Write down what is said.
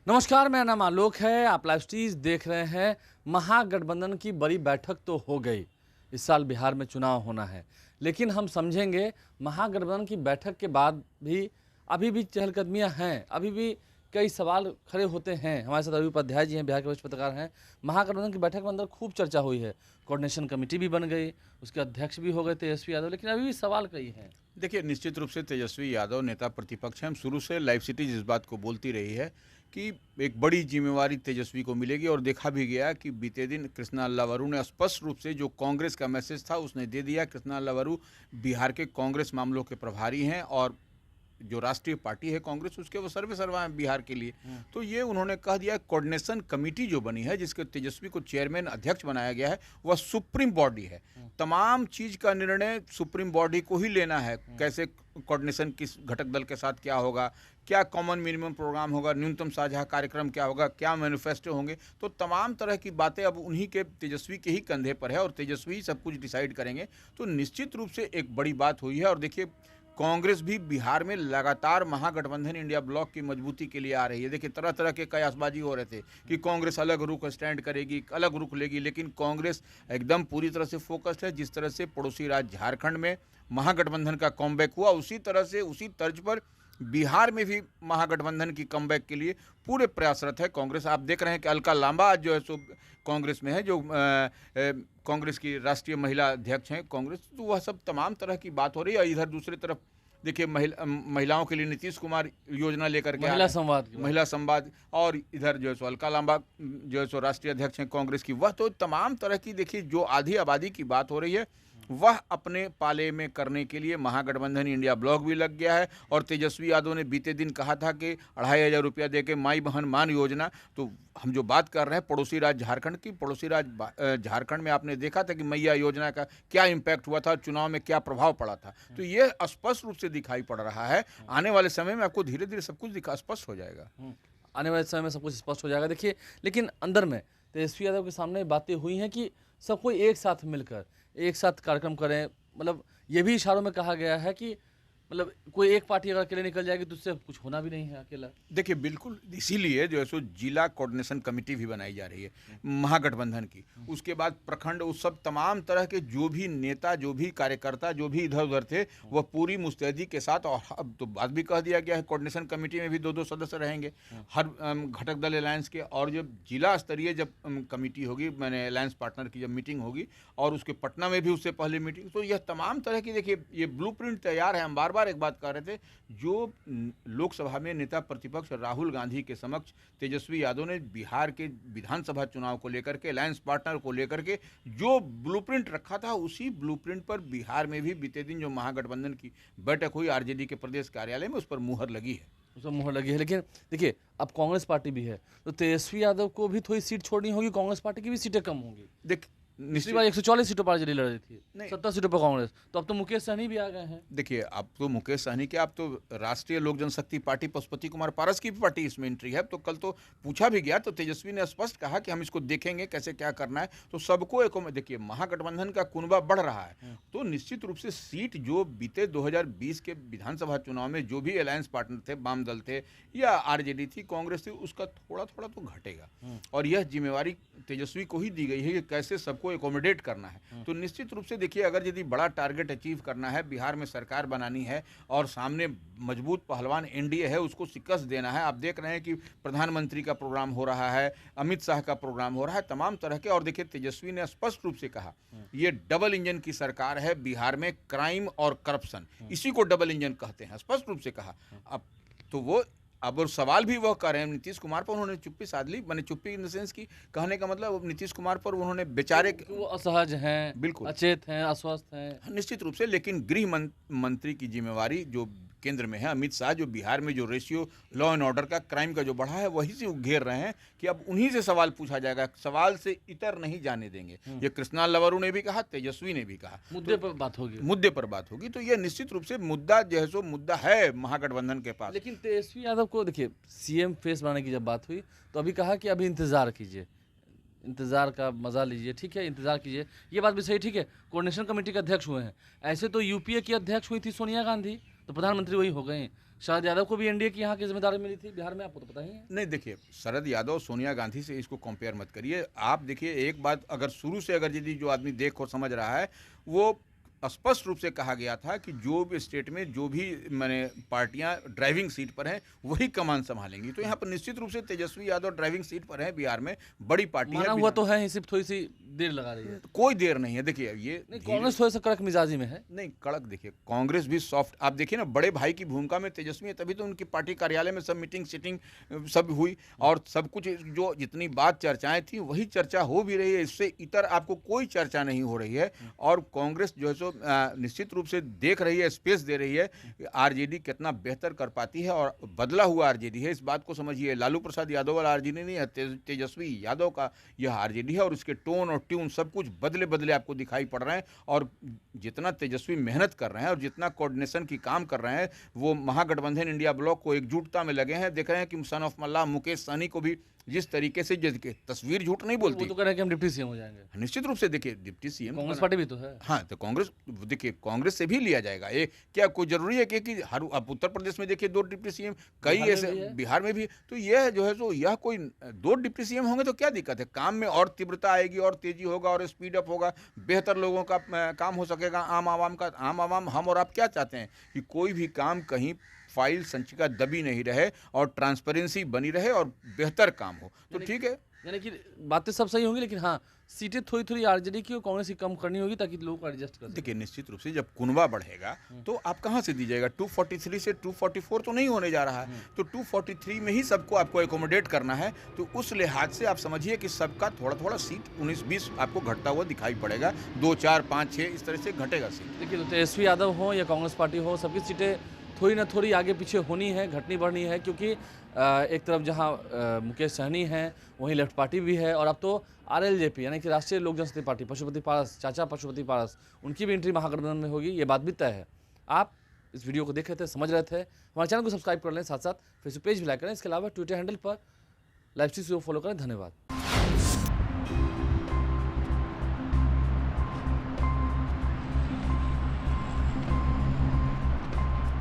नमस्कार, मेरा नाम आलोक है। आप लाइव स्ट्रीज देख रहे हैं। महागठबंधन की बड़ी बैठक तो हो गई। इस साल बिहार में चुनाव होना है, लेकिन हम समझेंगे महागठबंधन की बैठक के बाद भी अभी भी चहलकदमियां हैं, अभी भी कई सवाल खड़े होते हैं। हमारे साथ रवि उपाध्याय जी हैं, बिहार के वरिष्ठ पत्रकार हैं। महागठबंधन की बैठक में अंदर खूब चर्चा हुई है, कोऑर्डिनेशन कमेटी भी बन गई, उसके अध्यक्ष भी हो गए तेजस्वी यादव, लेकिन अभी भी सवाल कई हैं। देखिए, निश्चित रूप से तेजस्वी यादव नेता प्रतिपक्ष हैं। हम शुरू से लाइव सिटीज इस बात को बोलती रही है कि एक बड़ी जिम्मेवारी तेजस्वी को मिलेगी और देखा भी गया कि बीते दिन कृष्णा अल्लावरू ने स्पष्ट रूप से जो कांग्रेस का मैसेज था उसने दे दिया। कृष्णा अल्लावरू बिहार के कांग्रेस मामलों के प्रभारी हैं और जो राष्ट्रीय पार्टी है कांग्रेस उसके वो सर्वे सर्वा हैं बिहार के लिए। तो ये उन्होंने कह दिया कोऑर्डिनेशन कमेटी जो बनी है जिसके तेजस्वी को चेयरमैन अध्यक्ष बनाया गया है वह सुप्रीम बॉडी है। तमाम चीज का निर्णय सुप्रीम बॉडी को ही लेना है। कैसे कोऑर्डिनेशन किस घटक दल के साथ क्या होगा, क्या कॉमन मिनिमम प्रोग्राम होगा, न्यूनतम साझा कार्यक्रम क्या होगा, क्या मैनिफेस्टो होंगे, तो तमाम तरह की बातें अब उन्हीं के तेजस्वी के ही कंधे पर है और तेजस्वी ही सब कुछ डिसाइड करेंगे। तो निश्चित रूप से एक बड़ी बात हुई है। और देखिए, कांग्रेस भी बिहार में लगातार महागठबंधन इंडिया ब्लॉक की मजबूती के लिए आ रही है। देखिए, तरह तरह के कयासबाजी हो रहे थे कि कांग्रेस अलग रुख स्टैंड करेगी, अलग रुख लेगी, लेकिन कांग्रेस एकदम पूरी तरह से फोकस्ड है। जिस तरह से पड़ोसी राज्य झारखंड में महागठबंधन का कमबैक हुआ, उसी तरह से उसी तर्ज पर बिहार में भी महागठबंधन की कमबैक के लिए पूरे प्रयासरत है कांग्रेस। आप देख रहे हैं कि अलका लांबा आज जो है सो कांग्रेस में है, जो कांग्रेस की राष्ट्रीय महिला अध्यक्ष हैं कांग्रेस। तो वह सब तमाम तरह की बात हो रही है। इधर दूसरी तरफ देखिए, महिलाओं के लिए नीतीश कुमार योजना लेकर के महिला संवाद, और इधर जो है सो अलका लांबा जो है सो राष्ट्रीय अध्यक्ष हैं कांग्रेस की। वह तो तमाम तरह की देखिए जो आधी आबादी की बात हो रही है वह अपने पाले में करने के लिए महागठबंधन इंडिया ब्लॉक भी लग गया है। और तेजस्वी यादव ने बीते दिन कहा था कि 2500 रुपया दे के माई बहन मान योजना। तो हम जो बात कर रहे हैं पड़ोसी राज्य झारखंड की, पड़ोसी राज्य झारखंड में आपने देखा था कि मैया योजना का क्या इम्पैक्ट हुआ था, चुनाव में क्या प्रभाव पड़ा था। तो ये स्पष्ट रूप से दिखाई पड़ रहा है। आने वाले समय में आपको धीरे धीरे सब कुछ स्पष्ट हो जाएगा। आने वाले समय में सब कुछ स्पष्ट हो जाएगा। देखिए, लेकिन अंदर में तेजस्वी यादव के सामने बातें हुई हैं कि सब कोई एक साथ मिलकर एक साथ कार्यक्रम करें। मतलब ये भी इशारों में कहा गया है कि मतलब कोई एक पार्टी अगर अकेले निकल जाएगी तो उससे कुछ होना भी नहीं है अकेला। देखिए, बिल्कुल इसीलिए जो है सो जिला कोऑर्डिनेशन कमेटी भी बनाई जा रही है महागठबंधन की। उसके बाद प्रखंड, उस सब तमाम तरह के जो भी नेता, जो भी कार्यकर्ता, जो भी इधर उधर थे, वह पूरी मुस्तैदी के साथ। और अब तो बात भी कह दिया गया है कोऑर्डिनेशन कमेटी में भी 2-2 सदस्य रहेंगे हर घटक दल अलायंस के। और जब जिला स्तरीय जब कमेटी होगी, मैंने अलायंस पार्टनर की जब मीटिंग होगी और उसके पटना में भी उससे पहले मीटिंग, तो यह तमाम तरह की देखिए ये ब्लूप्रिंट तैयार है। हम बार बार एक बात कर रहे थे, जो लोकसभा में नेता प्रतिपक्ष राहुल गांधी के समक्ष तेजस्वी यादव ने बिहार के विधानसभा चुनाव को लेकर के, अलायंस पार्टनर को लेकर के जो ब्लूप्रिंट रखा था, उसी ब्लूप्रिंट पर बिहार में भी बीते दिन जो महागठबंधन की बैठक हुई आरजेडी के प्रदेश कार्यालय में, उस पर मुहर लगी है। उस पर मुहर लगी है। लेकिन देखिए, अब कांग्रेस पार्टी भी है तो तेजस्वी यादव को भी थोड़ी सीट छोड़नी होगी, कांग्रेस पार्टी की भी सीटें कम होंगी। देख, पिछली बार 140 सीटों पर आरजेडी लड़ रही थी, 70 सीटों पर कांग्रेस। तो अब तो मुकेश सहनी भी आ गए हैं। देखिए, अब तो मुकेश सहनी के, अब तो राष्ट्रीय लोक जनशक्ति पार्टी पशुपति कुमार पारस की भी पार्टी इसमें एंट्री है। तो कल तो पूछा भी गया तो तेजस्वी ने स्पष्ट कहा कि हम इसको देखेंगे कैसे क्या करना है। तो सबको एक, देखिए महागठबंधन का कुनबा बढ़ रहा है तो निश्चित रूप से सीट जो बीते 2020 के विधानसभा चुनाव में जो भी अलायंस पार्टनर थे, वाम दल थे या आरजेडी थी, कांग्रेस थी, उसका थोड़ा थोड़ा तो घटेगा। और यह जिम्मेवारी तेजस्वी को ही दी गई है कि कैसे सबको एकोमोडेट करना है। तो निश्चित रूप से देखिए, अगर यदि बड़ा टारगेट अचीव करना है, बिहार में सरकार बनानी है और सामने मजबूत पहलवान एनडीए है, उसको शिकस्त देना है। आप देख रहे हैं कि प्रधानमंत्री का प्रोग्राम हो रहा है, अमित शाह का प्रोग्राम हो रहा है, तमाम तरह के। और देखिए, तेजस्वी ने स्पष्ट रूप से कहा ये डबल इंजन की सरकार है बिहार में, क्राइम और करप्शन, इसी को डबल इंजन कहते हैं, स्पष्ट रूप से कहा। अब तो वो अब और सवाल भी वह कर रहे हैं नीतीश कुमार पर। उन्होंने चुप्पी साध ली, मैंने चुप्पी इन द सेंस की कहने का मतलब नीतीश कुमार पर उन्होंने बेचारे वो असहज हैं, बिल्कुल अचेत हैं, अस्वस्थ हैं। निश्चित रूप से। लेकिन गृह मंत्री की जिम्मेवारी जो केंद्र में है, अमित शाह, जो बिहार में जो रेशियो लॉ एंड ऑर्डर का, क्राइम का जो बढ़ा है, वही से घेर रहे हैं कि अब उन्हीं से सवाल पूछा जाएगा, सवाल से इतर नहीं जाने देंगे। ये कृष्णा अल्लावरू ने भी कहा, तेजस्वी ने भी कहा, मुद्दे पर बात होगी, मुद्दे पर बात होगी। तो ये निश्चित रूप से मुद्दा जो है सो मुद्दा है महागठबंधन के पास। लेकिन तेजस्वी यादव को देखिए, सीएम फेस बनाने की जब बात हुई तो अभी कहा कि अभी इंतजार कीजिए, इंतजार का मजा लीजिए। ठीक है, इंतजार कीजिए, ये बात भी सही। ठीक है, कोऑर्डिनेशन कमेटी के अध्यक्ष हुए हैं। ऐसे तो यूपीए की अध्यक्ष हुई थी सोनिया गांधी, तो प्रधानमंत्री वही हो गए। शरद यादव को भी एनडीए की यहाँ की जिम्मेदारी मिली थी बिहार में, आपको तो पता ही है। नहीं देखिए, शरद यादव सोनिया गांधी से इसको कंपेयर मत करिए। आप देखिए, एक बात अगर शुरू से अगर यदि जो आदमी देख और समझ रहा है, वो स्पष्ट रूप से कहा गया था कि जो भी स्टेट में जो भी माने पार्टियां ड्राइविंग सीट पर हैं वही कमान संभालेंगी। तो यहाँ पर निश्चित रूप से तेजस्वी यादव ड्राइविंग सीट पर है बिहार में, बड़ी पार्टी माना है। हुआ तो है ही, सिर्फ थोड़ी सी देर लगा रही है। कोई देर नहीं है। देखिए ये नहीं, कांग्रेस थोड़ा सा कड़क मिजाजी में है। नहीं, कड़क देखिए, कांग्रेस भी सॉफ्ट। आप देखिए ना, बड़े भाई की भूमिका में तेजस्वी है, तभी तो उनकी पार्टी कार्यालय में सब मीटिंग सीटिंग सब हुई और सब कुछ जो जितनी बात चर्चाएं थी वही चर्चा हो भी रही है। इससे इतर आपको कोई चर्चा नहीं हो रही है। और कांग्रेस जो है सो निश्चित रूप से देख रही है, स्पेस दे रही है कि आरजेडी कितना बेहतर कर पाती है, और बदला हुआ आरजेडी है। इस बात को समझिए, लालू प्रसाद यादव वाला आरजेडी नहीं है, तेजस्वी यादव का यह आरजेडी है। और उसके टोन और ट्यून सब कुछ बदले बदले आपको दिखाई पड़ रहे हैं। और जितना तेजस्वी मेहनत कर रहे हैं और जितना कोऑर्डिनेशन की काम कर रहे हैं, वो महागठबंधन इंडिया ब्लॉक को एकजुटता में लगे हैं। देख रहे हैं कि सन ऑफ मल्लाह मुकेश सहनी को भी जिस तरीके से तस्वीर झूठ नहीं बोलती, वो तो कह रहे हैं कि हम डिप्टी सीएम हो जाएंगे। निश्चित रूप से देखिए, डिप्टी सीएम कांग्रेस पार्टी भी तो है। हाँ, तो कांग्रेस देखिए, कांग्रेस से भी लिया जाएगा। ये क्या कोई जरूरी है कि हर अब उत्तर प्रदेश में देखिए 2 डिप्टी सीएम, कई बिहार में ऐसे भी है। बिहार में भी। तो यह जो है सो यह कोई 2 डिप्टी सीएम होंगे तो क्या दिक्कत है? काम में और तीव्रता आएगी और तेजी होगा और स्पीड अप होगा, बेहतर लोगों का काम हो सकेगा। आम आवाम हम और आप क्या चाहते हैं कि कोई भी काम कहीं फाइल संचिका दबी नहीं रहे और ट्रांसपेरेंसी बनी रहे और बेहतर काम हो। तो ठीक है, यानी कि बातें सब सही होंगी, लेकिन हाँ, सीटें थोड़ी थोड़ी आरजेडी की और कांग्रेस की कम करनी होगी ताकि लोग एडजस्ट कर सकें। देखिए निश्चित रूप से जब कुनबा बढ़ेगा तो आप कहाँ से दीजिएगा? 243 से 244 तो नहीं होने जा रहा है। तो 243 में ही सबको आपको एकोमोडेट करना है। तो उस लिहाज से आप समझिए कि सबका थोड़ा थोड़ा सीट 19-20 आपको घटता हुआ दिखाई पड़ेगा। 2, 4, 5, 6 इस तरह से घटेगा सीट। देखिए, तो तेजस्वी यादव हो या कांग्रेस पार्टी हो, सबकी सीटें थोड़ी ना थोड़ी आगे पीछे होनी है, घटनी बढ़नी है। क्योंकि एक तरफ जहां मुकेश सहनी हैं, वहीं लेफ्ट पार्टी भी है। और अब तो आरएलजेपी यानी कि राष्ट्रीय लोक जनशक्ति पार्टी, पशुपति पारस, चाचा पशुपति पारस, उनकी भी एंट्री महागठबंधन में होगी, ये बात भी तय है। आप इस वीडियो को देख रहे थे, समझ रहे थे, हमारे चैनल को सब्सक्राइब कर लें, साथ साथ फेसबुक पेज भी लाइक करें। इसके अलावा ट्विटर हैंडल पर लाइव स्ट्रीम को फॉलो करें। धन्यवाद।